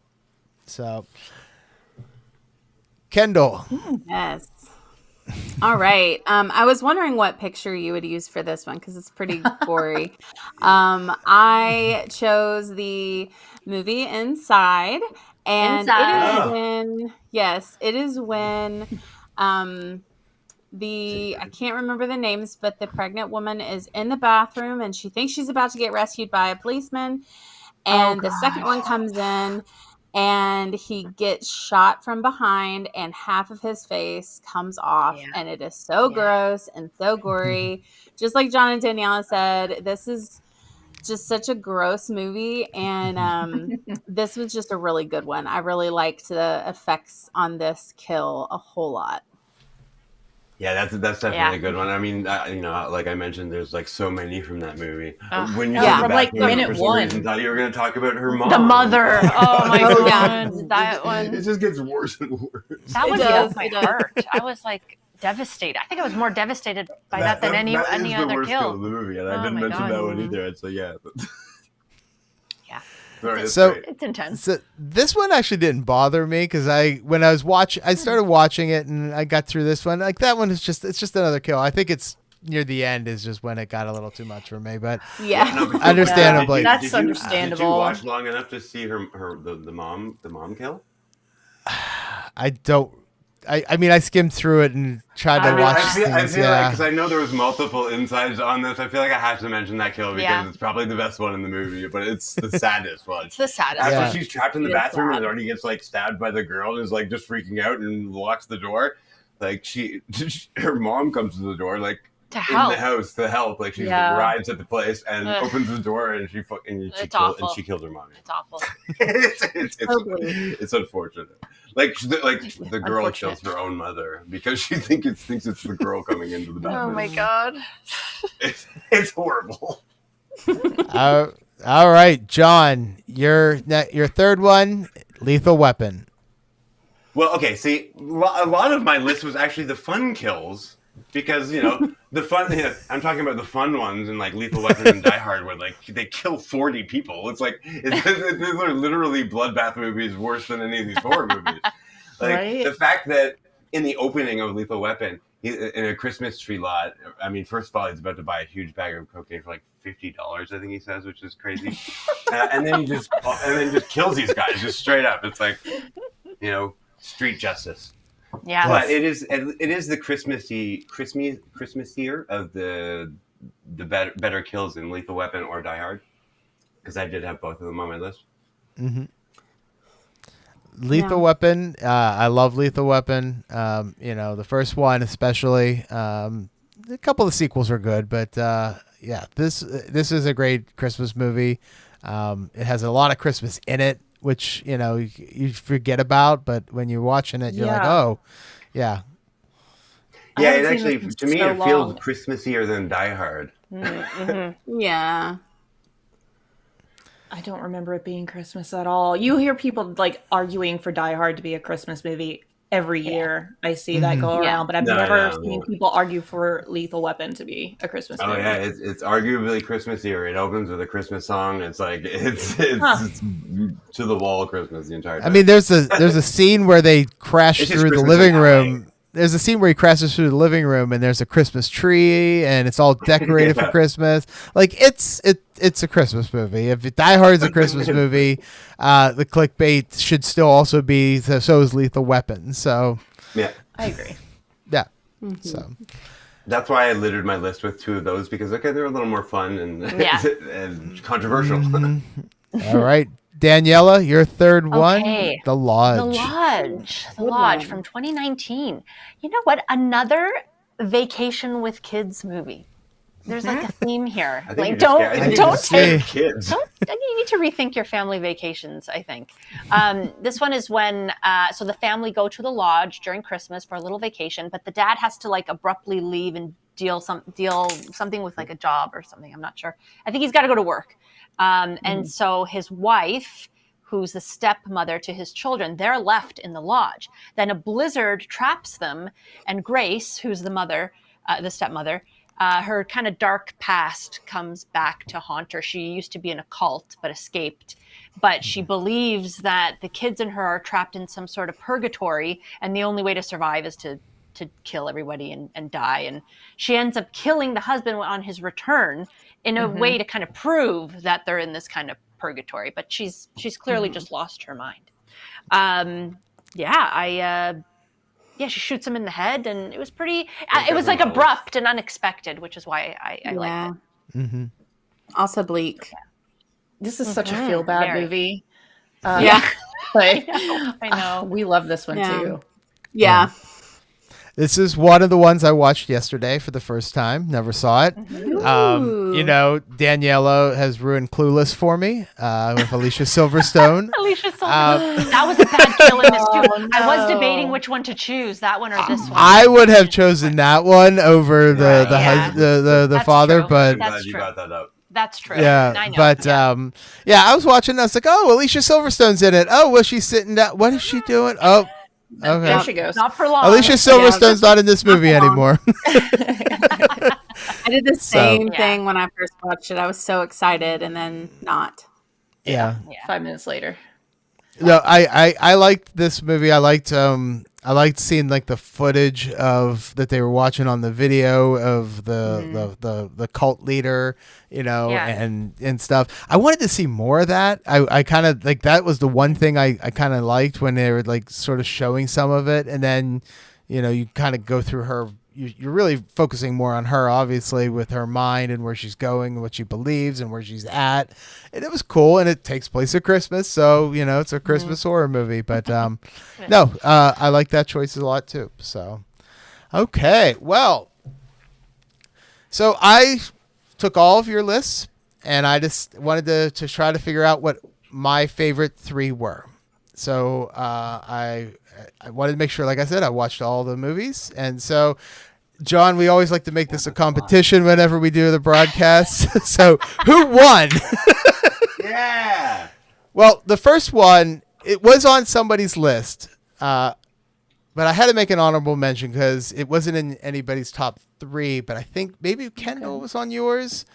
So Kendall. Yes. All right. I was wondering what picture you would use for this one because it's pretty gory. I chose the movie Inside, and Inside. it is when I can't remember the names, but the pregnant woman is in the bathroom and she thinks she's about to get rescued by a policeman, and the second one comes in. And he gets shot from behind, and half of his face comes off, and it is so gross and so gory. Just like John and Daniela said, this is just such a gross movie, and this was just a really good one. I really liked the effects on this kill a whole lot. Yeah, that's definitely a good one. I mean, like I mentioned, there's like so many from that movie. When you Yeah, said from, the like, bathroom, minute for some one. reason, thought you were going to talk about her mom. The mother. Oh my Oh, god, yeah. that one. It just gets worse and worse. That one does, broke my it does. heart. I was like devastated. I think I was more devastated by that than any is other the worst kill kill. in the movie, and Oh I didn't my mention God. that one either. I'd say yeah. Yeah. Sorry, that's So- great. It's intense. So this one actually didn't bother me because I started watching it and I got through this one. Like that one is it's just another kill. I think it's near the end is just when it got a little too much for me. But Yeah. No, but understandably, That's Did you understandable. watch long enough to see the mom kill? I don't. I mean, I skimmed through it and tried to watch I feel things. like, Yeah, because I know there was multiple insides on this, I feel like I have to mention that kill because Yeah. it's probably the best one in the movie, but it's the saddest one. It's the saddest. After Yeah. she's trapped in the It is bathroom sad. and already gets like stabbed by the girl and is like just freaking out and locks the door. Like her mom comes to the door like To in help. the house to help. Like she Yeah. arrives at the place and Ugh. opens the door and she It's awful. killed her mom. It's awful. It's unfortunate. Like the girl Unfortunate. kills her own mother because she thinks it's the girl coming into the bathroom. Oh my god. It's horrible. all right, John, your third one, Lethal Weapon. Well, okay. See, a lot of my list was actually the fun kills because the fun. I'm talking about the fun ones in like Lethal Weapon and Die Hard, where like they kill 40 people. It's like these are literally bloodbath movies worse than any of these horror movies. Like Right? the fact that in the opening of Lethal Weapon, in a Christmas tree lot. I mean, first of all, he's about to buy a huge bag of cocaine for like $50. I think he says, which is crazy. And then he just kills these guys just straight up. It's like street justice. Yeah. But it is the Christmasier of the better kills in Lethal Weapon or Die Hard, because I did have both of them on my list. Mm-hmm. Lethal Weapon. I love Lethal Weapon. The first one especially. A couple of the sequels are good, but this is a great Christmas movie. It has a lot of Christmas in it, which you forget about, but when you're watching it, you're like, oh, yeah. Yeah, haven't it seen actually, this in to me, so it feels long. Christmasier than Die Hard. Mm-hmm. Yeah. I don't remember it being Christmas at all. You hear people like arguing for Die Hard to be a Christmas movie every year. I see that go around, Yeah. but I've never seen people argue for Lethal Weapon to be a Christmas Oh movie. yeah, it's arguably Christmasier. It opens with a Christmas song. It's like it's to the wall Christmas the entire time. I mean, there's a scene where they crash It's just through the Christmas living in LA. room. There's a scene where he crashes through the living room, and there's a Christmas tree, and it's all decorated for Christmas. Like it's a Christmas movie. If Die Hard's a Christmas movie, the clickbait should still also be so is Lethal Weapon. So Yeah, I agree. yeah, Mm-hmm. so that's why I littered my list with two of those because they're a little more fun and and controversial. all right, Daniela, your third one, Okay. The Lodge. The Lodge from 2019. You know what? Another vacation with kids movie. There's like a theme here. I think Like you're just don't scared- I think you're don't just take scared. kids. you need to rethink your family vacations, I think. This one is when so the family go to the lodge during Christmas for a little vacation, but the dad has to like abruptly leave and deal something with like a job or something. I'm not sure. I think he's got to go to work. And so his wife, who's the stepmother to his children, they're left in the lodge. Then a blizzard traps them, and Grace, who's the mother, the stepmother, her kind of dark past comes back to haunt her. She used to be in a cult, but escaped. But she believes that the kids and her are trapped in some sort of purgatory, and the only way to survive is to kill everybody and die. And she ends up killing the husband on his return in a way to kind of prove that they're in this kind of purgatory. But she's clearly just lost her mind. She shoots him in the head, and it was pretty. It was like abrupt and unexpected, which is why I liked it. Mm-hmm. Also bleak. This is such a feel bad very. movie. Yeah. But I know. we love this one Yeah. too. Yeah. This is one of the ones I watched yesterday for the first time. Never saw it. Ooh. Daniela has ruined Clueless for me with Alicia Silverstone. Alicia Silverstone. That was a bad kill in this too. I was debating which one to choose, that one or this one. I would have chosen that one over the Right, the That's father, true. but I'm That's glad you true. brought that up. That's true. yeah, I know. but I was watching. I was like, oh, Alicia Silverstone's in it. Oh, well, she's sitting down. What is she doing? Oh, There okay. she goes. Not for long. Alicia Silverstone's not in this movie long. anymore. I did the same Yeah. thing when I first watched it. I was so excited and then not. Yeah. 5 minutes later. No, I liked this movie. I liked I liked seeing like the footage of that they were watching on the video of the cult leader, and stuff. I wanted to see more of that. I kind of like that was the one thing I kind of liked when they were like sort of showing some of it, and then you kind of go through her. You're really focusing more on her, obviously, with her mind and where she's going, and what she believes, and where she's at. And it was cool, and it takes place at Christmas, so it's a Christmas horror movie. But no, I like that choice a lot too. So, okay, well, so I took all of your lists, and I just wanted to try to figure out what my favorite 3 were. So I wanted to make sure, like I said, I watched all the movies. And so, John, we always like to make this a competition whenever we do the broadcast. So who won? Yeah. Well, the first one, it was on somebody's list. But I had to make an honorable mention because it wasn't in anybody's top 3. But I think maybe Kendall was on yours.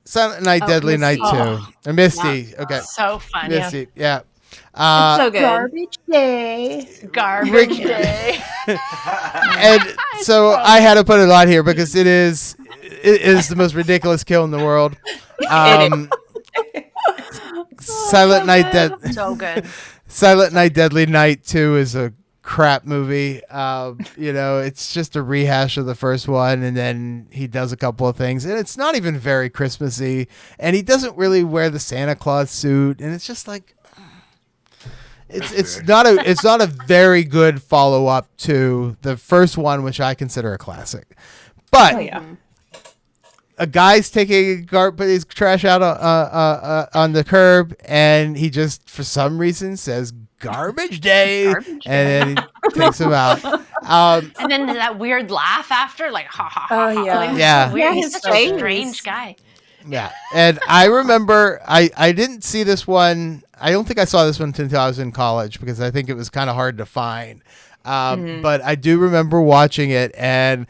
Silent Night, Deadly Night 2. And Misty. Yeah. Okay. So fun. Misty. Yeah. It's so good. Garbage day. Garbage day. And so I had to put it on here because it is the most ridiculous kill in the world. Silent Night So good. Silent Night Deadly Night 2 is a crap movie. It's just a rehash of the first one, and then he does a couple of things, and it's not even very Christmassy, and he doesn't really wear the Santa Claus suit, and it's just like it's not a very good follow up to the first one, which I consider a classic. But a guy's taking his trash out on the curb, and he just for some reason says "Garbage Day," and then he takes him out. And then that weird laugh after, like ha ha ha. Oh, yeah. Like, Yeah. so weird. Yeah, He's his such a face. strange guy. Yeah, and I remember I didn't see this one. I don't think I saw this one until I was in college because I think it was kind of hard to find. But I do remember watching it, and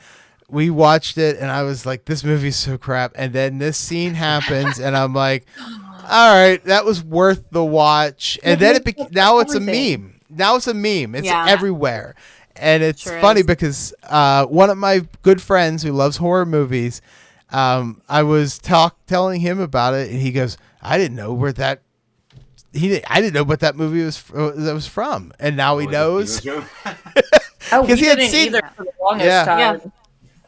we watched it, and I was like, "This movie's so crap." And then this scene happens, and I'm like, "All right, that was worth the watch." And then now it's a meme. Now it's a meme. It's everywhere, and it's funny because one of my good friends who loves horror movies. I was telling him about it, and he goes, "I didn't know where that." I didn't know what that movie was from, and now he knows. Because he had seen either for the longest time.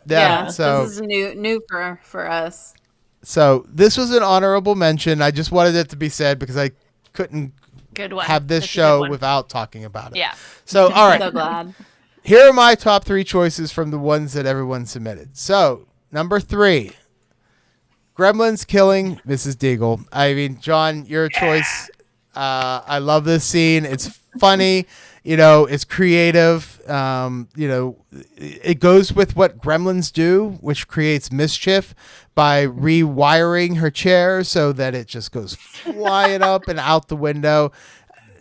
Yeah. So this is new for us. So this was an honorable mention. I just wanted it to be said because I couldn't Good one. have this That's a good show one. without talking about it. Yeah. So all right, So glad. here are my top 3 choices from the ones that everyone submitted. So number 3. Gremlins killing Mrs. Deagle. I mean, John, your choice. I love this scene. It's funny. It's creative. It goes with what gremlins do, which creates mischief by rewiring her chair so that it just goes flying up and out the window.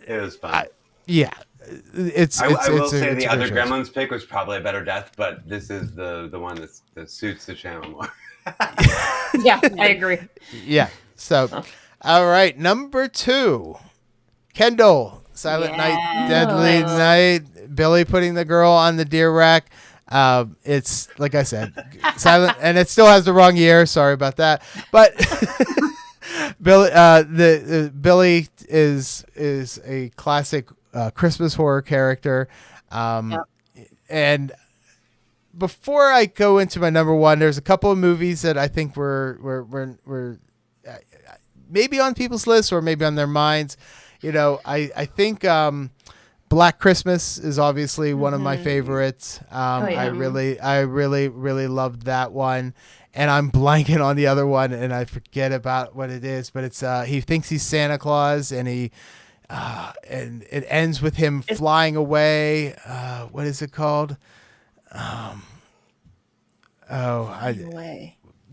It was fun. Yeah. I will say the other Gremlins pick was probably a better death, but this is the one that suits the channel more. Yeah, I agree. Yeah. So, all right. Number 2, Kendall, Silent Night, Deadly Night, Billy putting the girl on the deer rack. It's like I said, silent, and it still has the wrong year. Sorry about that. But Billy is a classic Christmas horror character. And before I go into my number 1, there's a couple of movies that I think were maybe on people's lists or maybe on their minds. I think Black Christmas is obviously one of my favorites. I really loved that one, and I'm blanking on the other one, and I forget about what it is. But it's he thinks he's Santa Claus, and and it ends with him flying away. What is it called?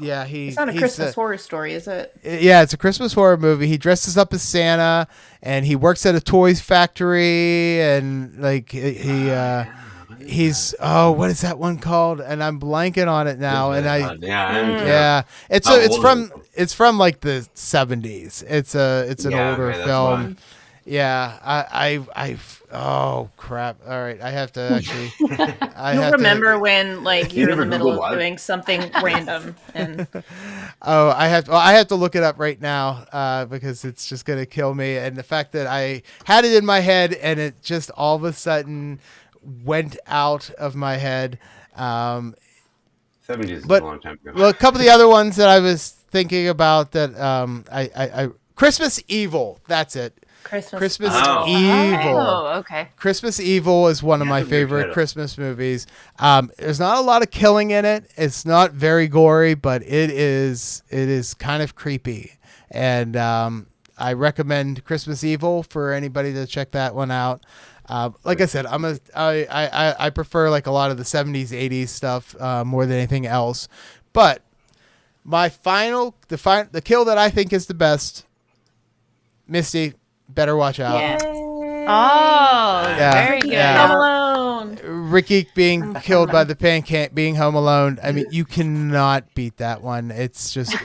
Yeah, it's not a Christmas horror story, is it? Yeah, it's a Christmas horror movie. He dresses up as Santa, and he works at a toys factory, and like he's what is that one called? And I'm blanking on it now. And it's from like the 70s. It's an older film. Yeah, oh crap! All right, I have to actually. You'll remember when like You you're in the never middle Google of what? doing something random and Oh, I have. Well, I have to look it up right now because it's just gonna kill me. And the fact that I had it in my head and it just all of a sudden went out of my head. 70s is But a long time ago. well, a couple of the other ones that I was thinking about that I Christmas Evil. That's it. Christmas Oh. Evil. Oh, okay. Christmas Evil is one of Yeah, my that's a weird favorite title. Christmas movies. There's not a lot of killing in it. It's not very gory, but it is kind of creepy. And I recommend Christmas Evil for anybody to check that one out. Like I said, I prefer like a lot of the 70s, 80s stuff more than anything else. But my the kill that I think is the best, Misty, better watch out. Yeah. Oh, Yeah, very good. yeah. Home Alone. Ricky being killed by the pancake, being home alone. I mean, you cannot beat that one. It's just.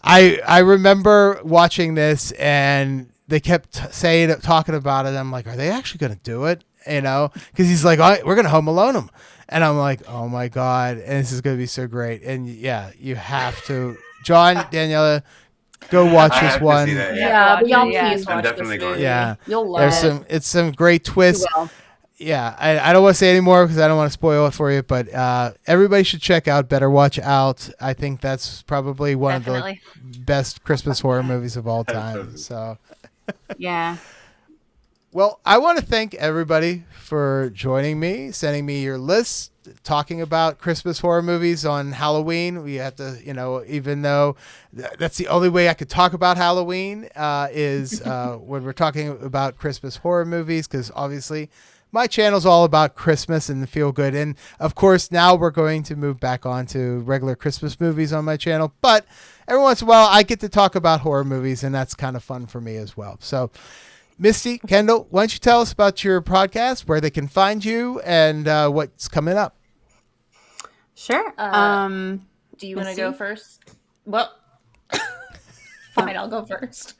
I remember watching this and they kept talking about it. I'm like, are they actually going to do it? You know, because he's like, all right, we're going to Home Alone him, and I'm like, oh my god, and this is going to be so great. And yeah, you have to, John, Daniela. Go watch I this have to one. see that, Yeah, but y'all Yeah. please I'm watch definitely this going. movie. Yeah. You'll love There's it. it's some great twists. Well, Yeah, I don't want to say any more because I don't want to spoil it for you. But everybody should check out Better Watch Out. I think that's probably one Definitely. of the best Christmas horror movies of all time. So, yeah. well, I want to thank everybody for joining me, sending me your list, talking about Christmas horror movies on Halloween. We have to, even though that's the only way I could talk about Halloween is when we're talking about Christmas horror movies, because obviously my channel's all about Christmas and the feel good. And of course, now we're going to move back on to regular Christmas movies on my channel. But every once in a while, I get to talk about horror movies, and that's kind of fun for me as well. So, Misty, Kendall, why don't you tell us about your podcast, where they can find you, and what's coming up? Sure. Do you want to Missy? go first? Well, fine, I'll go first.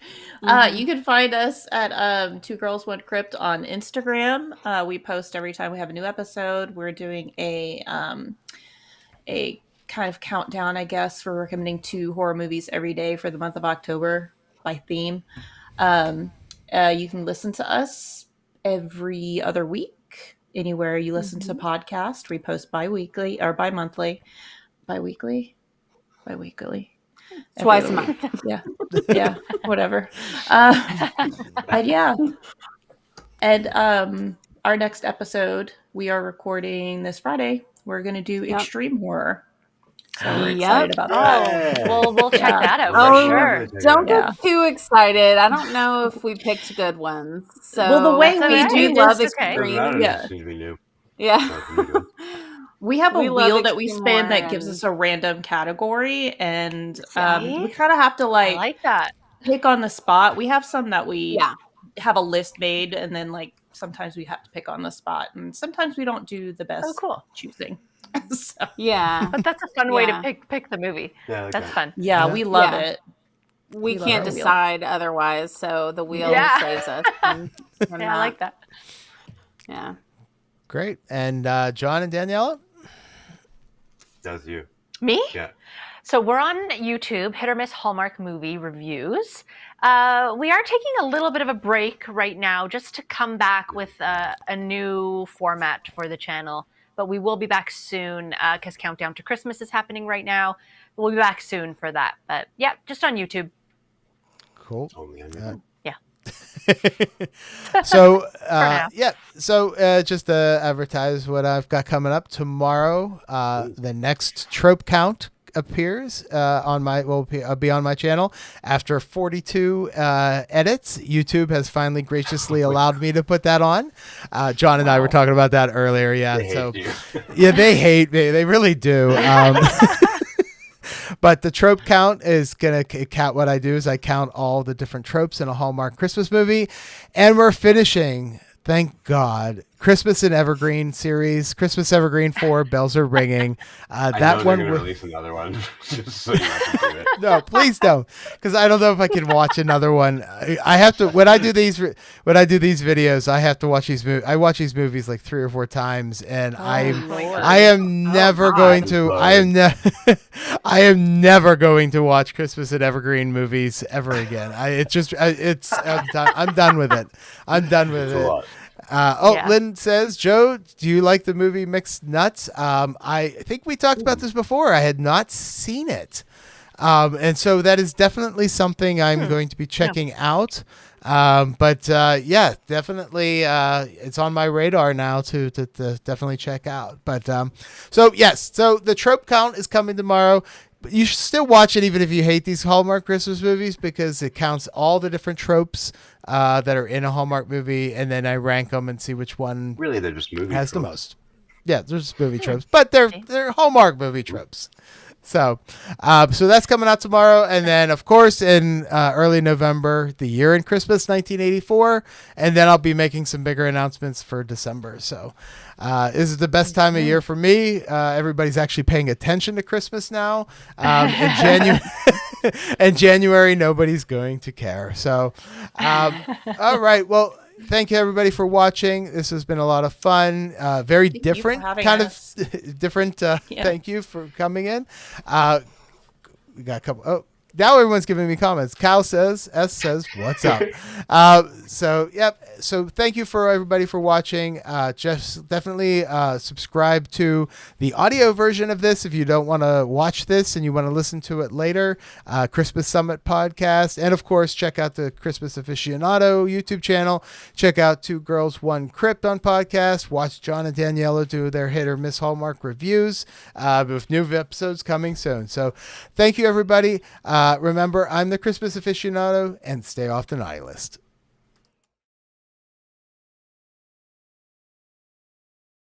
Mm-hmm. You can find us at Two Girls One Crypt on Instagram. We post every time we have a new episode. We're doing a kind of countdown, I guess, for recommending 2 horror movies every day for the month of October by theme. You can listen to us every other week anywhere you listen to podcast. We post bi-weekly or bi-monthly. Bi-weekly? Bi-weekly. Twice Every a other month. week. Yeah, whatever. And yeah. And our next episode, we are recording this Friday. We're going to do extreme horror. So we're excited about that. We'll check Yeah. that out Oh, for sure. Don't Yeah. get too excited. I don't know if we picked good ones. So Well, the way That's we okay. do we love this, okay. Doesn't extreme. matter. Yeah. It seems to be new. Yeah. we have a We love wheel that we extreme spin horror that gives and- us a random category, and See? we kind of have to I like that. pick on the spot. We have some that we Yeah. have a list made, and then sometimes we have to pick on the spot, and sometimes we don't do the best Oh, cool. choosing. So, Yeah. But that's a fun way Yeah. to pick the movie. Yeah, like That's that. fun. yeah, Yeah. we love Yeah. it. We We love can't our wheel. decide otherwise, so the wheel Yeah. saves us. From Yeah, I like that. Yeah. Great. And John and Daniela? That's you. Me? Yeah. So we're on YouTube, Hit or Miss Hallmark Movie Reviews. We are taking a little bit of a break right now just to come back with a new format for the channel. But we will be back soon because Countdown to Christmas is happening right now. We'll be back soon for that. But yeah, just on YouTube. Cool. Only on your So now. yeah, so just to advertise what I've got coming up tomorrow, the next trope count appears on my will be on my channel after 42 edits. YouTube has finally graciously allowed me to put that on. John and I were talking about that earlier. Yeah, They hate so you. yeah, they hate me. They really do. But the trope count is going to count. What I do is I count all the different tropes in a Hallmark Christmas movie. And we're finishing, thank God, Christmas and Evergreen series, Christmas Evergreen 4, Bells Are Ringing. That one will release another one, just so you have to do it. No, please don't, because I don't know if I can watch another one. I have to when I do these videos. I have to watch these movies. I watch these movies like 3 or 4 times, and I am never going to. I am never going to watch Christmas and Evergreen movies ever again. I'm done with it. I'm done with it. Lynn says, Joe, do you like the movie Mixed Nuts? I think we talked about this before. I had not seen it. And so that is definitely something I'm going to be checking out. Yeah, definitely, it's on my radar now to definitely check out. But, so the trope count is coming tomorrow. But you should still watch it even if you hate these Hallmark Christmas movies, because it counts all the different tropes that are in a Hallmark movie, and then I rank them and see which one really they're just movie has tropes. the most. Yeah, they're just movie tropes, but they're Hallmark movie tropes. So that's coming out tomorrow, and then of course in early November, The Year in Christmas 1984, and then I'll be making some bigger announcements for December. So this is the best time of year for me. Everybody's actually paying attention to Christmas now. In January, nobody's going to care. So all right, well. Thank you everybody for watching. This has been a lot of fun. Very different kind of different. Thank you for coming in. We got a couple. Oh, now everyone's giving me comments. Cal says, what's up? So thank you for everybody for watching. Just definitely subscribe to the audio version of this if you don't want to watch this and you want to listen to it later. Christmas Summit podcast, and of course check out the Christmas Aficionado YouTube channel. Check out Two Girls One Crypt on podcast. Watch John and Daniela do their hit or miss Hallmark reviews with new episodes coming soon. So thank you everybody. Remember, I'm the Christmas Aficionado, and stay off the naughty list.